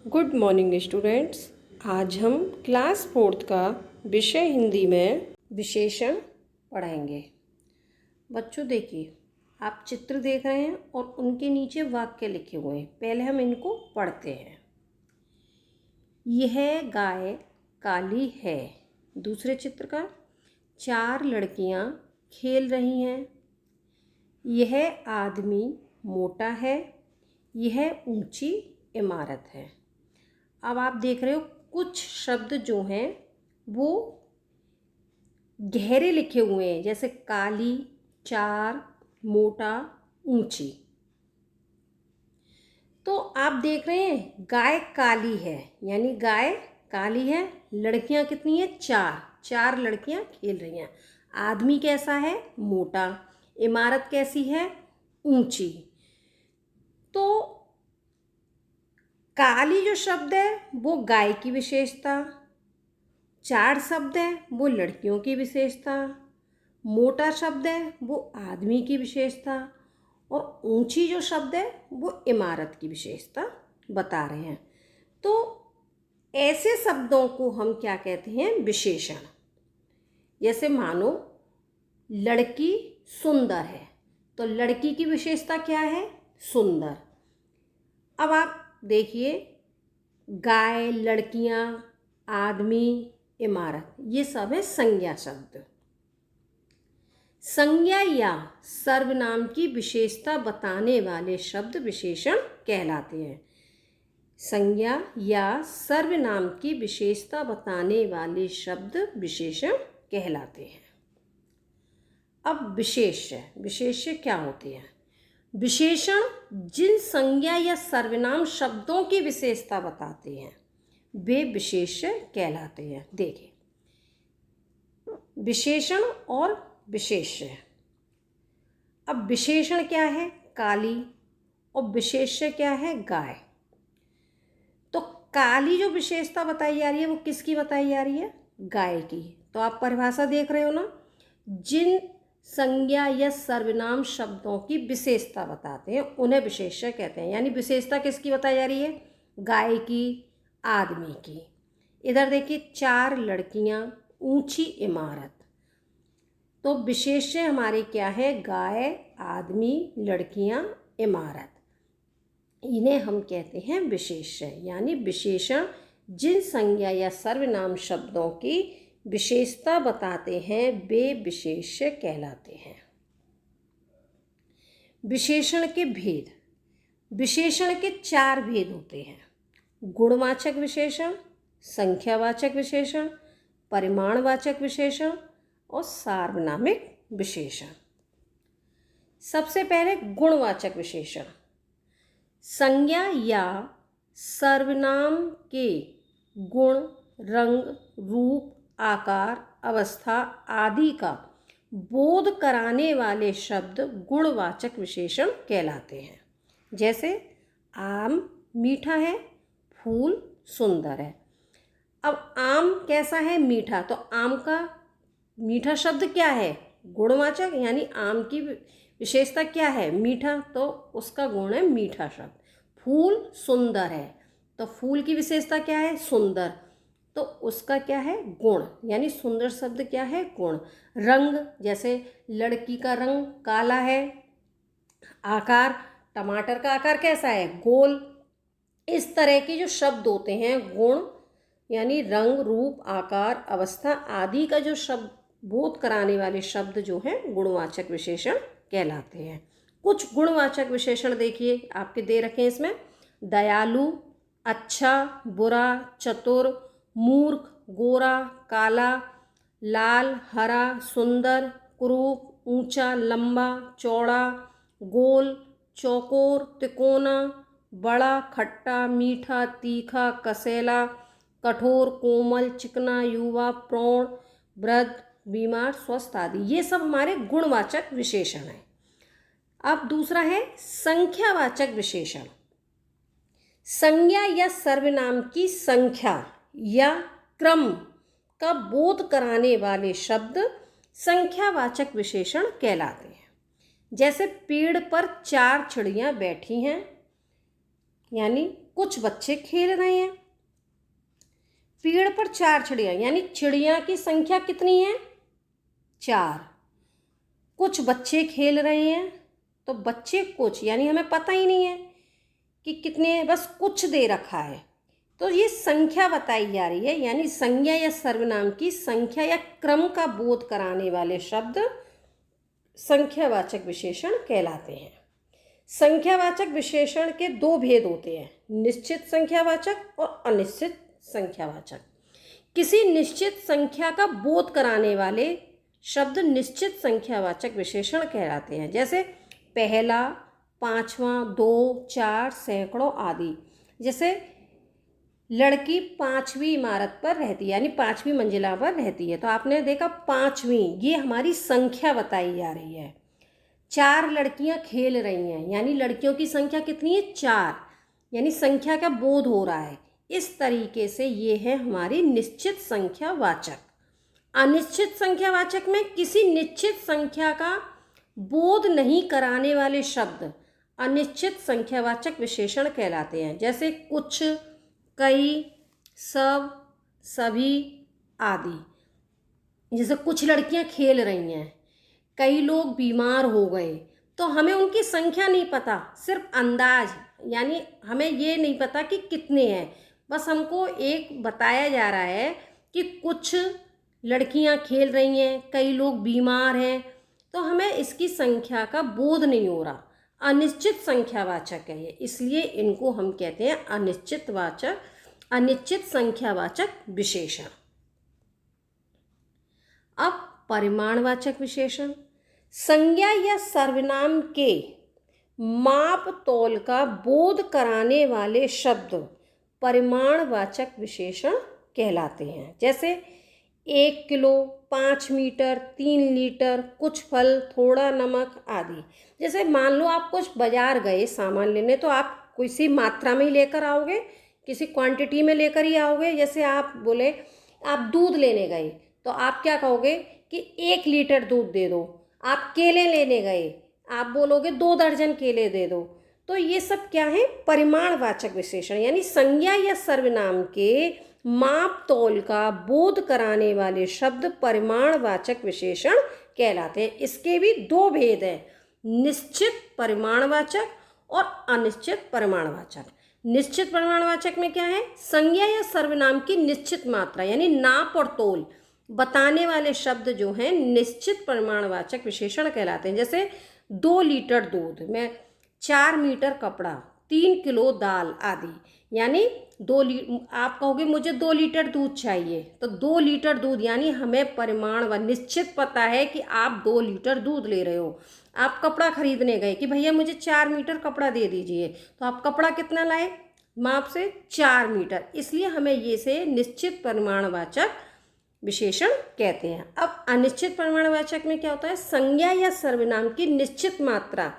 Good morning students. आज हम class 4th का विषय हिंदी में विशेषण पढ़ाएंगे। बच्चों देखिए, आप चित्र देख रहे हैं और उनके नीचे वाक्य लिखे हुए हैं। पहले हम इनको पढ़ते हैं। यह गाय काली है। दूसरे चित्र का, 4 लड़कियां खेल रही हैं। यह आदमी मोटा है। यह ऊंची इमारत है। अब आप देख रहे हो कुछ शब्द जो हैं वो गहरे लिखे हुए हैं, जैसे काली, 4, मोटा, ऊंची। तो आप देख रहे हैं गाय काली है, यानी गाय काली है। लड़कियां कितनी है? 4 लड़कियां खेल रही हैं। आदमी कैसा है? मोटा। इमारत कैसी है? ऊंची। तो काली जो शब्द है वो गाय की विशेषता, 4 शब्द है वो लड़कियों की विशेषता, मोटा शब्द है वो आदमी की विशेषता, और ऊंची जो शब्द है वो इमारत की विशेषता बता रहे हैं। तो ऐसे शब्दों को हम क्या कहते हैं? विशेषण। जैसे मानो लड़की सुंदर है, तो लड़की की विशेषता क्या है? सुंदर। अब आप देखिए, गाय, लड़कियां, आदमी, इमारत, ये सब है संज्ञा शब्द। संज्ञा या सर्वनाम की विशेषता बताने वाले शब्द विशेषण कहलाते हैं। संज्ञा या सर्वनाम की विशेषता बताने वाले शब्द विशेषण कहलाते हैं। अब विशेष्य क्या होते हैं? विशेषण जिन संज्ञा या सर्वनाम शब्दों की विशेषता बताते हैं वे विशेष्य कहलाते हैं। देखिए, विशेषण और विशेष्य। अब विशेषण क्या है? काली, और विशेष्य क्या है? गाय। तो काली जो विशेषता बताई जा रही है वो किसकी बताई जा रही है? गाय की। तो आप परिभाषा देख रहे हो ना, जिन संज्ञा या सर्वनाम शब्दों की विशेषता बताते हैं उन्हें विशेष्य कहते हैं। यानी विशेषता किसकी बताई जा रही है? गाय की, आदमी की। इधर देखिए, 4 लड़कियां, ऊंची इमारत। तो विशेष्य हमारे क्या है? गाय, आदमी, लड़कियां, इमारत। इन्हें हम कहते हैं विशेष्य। यानी विशेषण जिन संज्ञा या सर्वनाम शब्दों की विशेषता बताते हैं वे विशेष्य कहलाते हैं। विशेषण के भेद। विशेषण के 4 भेद होते हैं: गुणवाचक विशेषण, संख्यावाचक विशेषण, परिमाणवाचक विशेषण और सार्वनामिक विशेषण। सबसे पहले गुणवाचक विशेषण। संज्ञा या सर्वनाम के गुण, रंग, रूप, आकार, अवस्था आदि का बोध कराने वाले शब्द गुणवाचक विशेषण कहलाते हैं। जैसे आम मीठा है, फूल सुंदर है। अब आम कैसा है? मीठा। तो आम का मीठा शब्द क्या है? गुणवाचक। यानी आम की विशेषता क्या है? मीठा, तो उसका गुण है मीठा शब्द। फूल सुंदर है, तो फूल की विशेषता क्या है? सुंदर, तो उसका क्या है? गुण। यानी सुंदर शब्द क्या है? गुण। रंग, जैसे लड़की का रंग काला है। आकार, टमाटर का आकार कैसा है? गोल। इस तरह के जो शब्द होते हैं, गुण यानी रंग, रूप, आकार, अवस्था आदि का जो शब्द बोध कराने वाले शब्द जो हैं गुणवाचक विशेषण कहलाते हैं। कुछ गुणवाचक विशेषण देखिए, आपके दे रखे हैं इसमें: दयालु, अच्छा, बुरा, चतुर, मूर्ख, गोरा, काला, लाल, हरा, सुंदर, कुरूप, ऊंचा, लंबा, चौड़ा, गोल, चौकोर, तिकोना, बड़ा, खट्टा, मीठा, तीखा, कसैला, कठोर, कोमल, चिकना, युवा, प्रौढ़, वृद्ध, बीमार, स्वस्थ आदि। ये सब हमारे गुणवाचक विशेषण हैं। अब दूसरा है संख्यावाचक विशेषण। संज्ञा या सर्वनाम की संख्या या क्रम का बोध कराने वाले शब्द संख्यावाचक विशेषण कहलाते हैं। जैसे पेड़ पर 4 चिड़ियां बैठी हैं, यानी कुछ बच्चे खेल रहे हैं। पेड़ पर 4 चिड़िया, यानी चिड़िया की संख्या कितनी है? 4। कुछ बच्चे खेल रहे हैं, तो बच्चे कुछ, यानी हमें पता ही नहीं है कि कितने हैं, बस कुछ दे रखा है। तो ये संख्या बताई जा रही है, यानी संज्ञा या सर्वनाम की संख्या या क्रम का बोध कराने वाले शब्द संख्यावाचक विशेषण कहलाते हैं। संख्यावाचक विशेषण के 2 भेद होते हैं, निश्चित संख्यावाचक और अनिश्चित संख्यावाचक। किसी निश्चित संख्या का बोध कराने वाले शब्द निश्चित संख्यावाचक विशेषण कहलाते हैं, जैसे पहला, पांचवा, 2, 4, सैकड़ों आदि। जैसे लड़की 5वीं इमारत पर रहती है, यानी 5वीं मंजिला पर रहती है, तो आपने देखा 5वीं, ये हमारी संख्या बताई जा रही है। 4 लड़कियां खेल रही हैं, यानी लड़कियों की संख्या कितनी है? 4, यानी संख्या का बोध हो रहा है। इस तरीके से ये है हमारी निश्चित संख्यावाचक। अनिश्चित संख्यावाचक में किसी निश्चित संख्या का बोध नहीं कराने वाले शब्द अनिश्चित संख्यावाचक विशेषण कहलाते हैं, जैसे कुछ, कई, सब, सभी आदि। जैसे कुछ लड़कियां खेल रही हैं, कई लोग बीमार हो गए, तो हमें उनकी संख्या नहीं पता, सिर्फ अंदाज, यानी हमें ये नहीं पता कि कितने हैं, बस हमको एक बताया जा रहा है कि कुछ लड़कियां खेल रही हैं, कई लोग बीमार हैं, तो हमें इसकी संख्या का बोध नहीं हो रहा। अनिश्चित संख्यावाचक है ये, इसलिए इनको हम कहते हैं अनिश्चित संख्यावाचक विशेषण। अब परिमाणवाचक विशेषण, संज्ञा या सर्वनाम के माप तौल का बोध कराने वाले शब्द परिमाणवाचक विशेषण कहलाते हैं, जैसे 1 किलो, 5 मीटर, 3 लीटर, कुछ फल, थोड़ा नमक आदि। जैसे मान लो आप कुछ बाजार गए सामान लेने, तो आप किसी मात्रा में ही लेकर आओगे, किसी क्वांटिटी में लेकर ही आओगे। जैसे आप बोले आप दूध लेने गए, तो आप क्या कहोगे कि 1 लीटर दूध दे दो। आप केले लेने गए, आप बोलोगे 2 दर्जन केले दे दो। तो ये सब क्या है? परिमाणवाचक विशेषण, यानी संज्ञा या सर्वनाम के माप तौल का बोध कराने वाले शब्द परिमाणवाचक विशेषण कहलाते हैं। इसके भी 2 भेद हैं, निश्चित परिमाणवाचक और अनिश्चित परिमाणवाचक। निश्चित परिमाणवाचक में क्या है? संज्ञा या सर्वनाम की निश्चित मात्रा, यानी नाप और तोल बताने वाले शब्द जो हैं निश्चित परिमाणवाचक विशेषण कहलाते हैं। जैसे 2 लीटर दूध में 4 मीटर कपड़ा, 3 किलो दाल आदि। यानी आप कहोगे मुझे 2 लीटर दूध चाहिए, तो 2 लीटर दूध, यानी हमें परिमाण व निश्चित पता है कि आप 2 लीटर दूध ले रहे हो। आप कपड़ा खरीदने गए कि भैया मुझे 4 मीटर कपड़ा दे दीजिए, तो आप कपड़ा कितना लाए? माप से 4 मीटर। इसलिए हमें ये से निश्चित परिमाणवाचक विशेषण कहते हैं। अब अनिश्चित परिमाणवाचक में क्या होता है? संज्ञा या सर्वनाम की निश्चित मात्रा,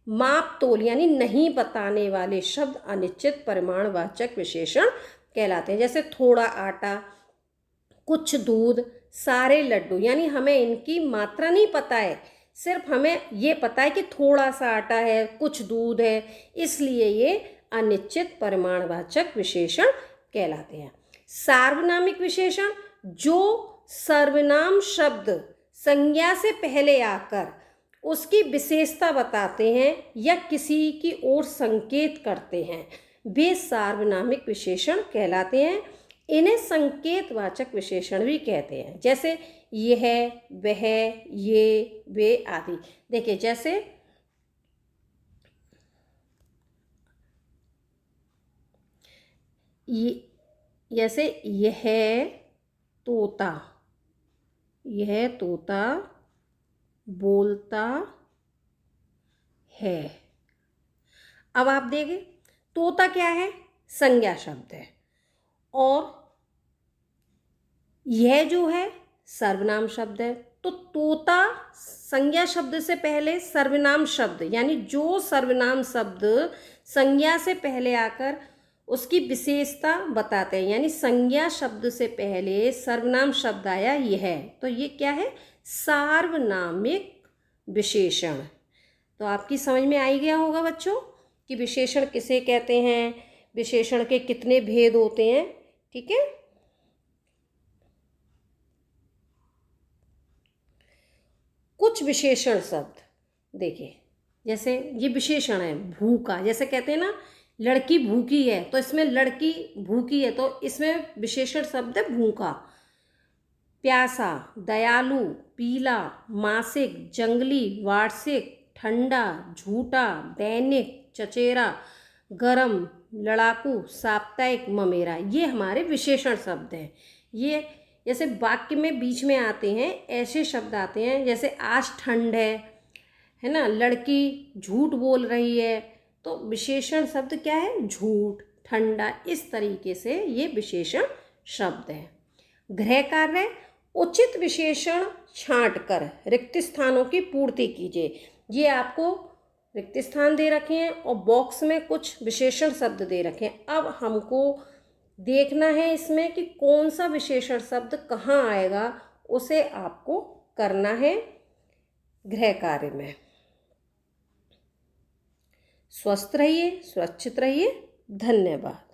माप तोल, यानी नहीं बताने वाले शब्द अनिश्चित परिमाणवाचक विशेषण कहलाते हैं। जैसे थोड़ा आटा, कुछ दूध, सारे लड्डू, यानी हमें इनकी मात्रा नहीं पता है, सिर्फ हमें ये पता है कि थोड़ा सा आटा है, कुछ दूध है, इसलिए ये अनिश्चित परिमाणवाचक विशेषण कहलाते हैं। सार्वनामिक विशेषण, जो सर्वनाम शब्द संज्ञा से पहले आकर उसकी विशेषता बताते हैं या किसी की ओर संकेत करते हैं, वे सार्वनामिक विशेषण कहलाते हैं। इन्हें संकेतवाचक विशेषण भी कहते हैं, जैसे यह, वह, ये, वे आदि। देखिए जैसे यह तोता, यह तोता बोलता है। अब आप देखें तोता क्या है? संज्ञा शब्द है, और यह जो है सर्वनाम शब्द है। तो तोता संज्ञा शब्द से पहले सर्वनाम शब्द, यानी जो सर्वनाम शब्द संज्ञा से पहले आकर उसकी विशेषता बताते हैं, यानी संज्ञा शब्द से पहले सर्वनाम शब्द आया यह, तो ये क्या है? सार्वनामिक विशेषण। तो आपकी समझ में आ ही गया होगा बच्चों कि विशेषण किसे कहते हैं, विशेषण के कितने भेद होते हैं, ठीक है। कुछ विशेषण शब्द देखिए, जैसे ये विशेषण है भूखा, जैसे कहते हैं ना लड़की भूखी है, तो इसमें लड़की भूखी है, तो इसमें विशेषण शब्द है भूखा। प्यासा, दयालु, पीला, मासिक, जंगली, वार्षिक, ठंडा, झूठा, दैनिक, चचेरा, गरम, लड़ाकू, साप्ताहिक, ममेरा, ये हमारे विशेषण शब्द हैं। ये जैसे वाक्य में बीच में आते हैं ऐसे शब्द आते हैं, जैसे आज ठंड है ना, लड़की झूठ बोल रही है, तो विशेषण शब्द क्या है, झूठ, ठंडा, इस तरीके से ये विशेषण शब्द है। गृह कार्य, उचित विशेषण छांटकर रिक्त स्थानों की पूर्ति कीजिए। ये आपको रिक्त स्थान दे रखे हैं और बॉक्स में कुछ विशेषण शब्द दे रखे हैं। अब हमको देखना है इसमें कि कौन सा विशेषण शब्द कहाँ आएगा, उसे आपको करना है गृह कार्य में। स्वस्थ रहिए, सुरक्षित रहिए, धन्यवाद।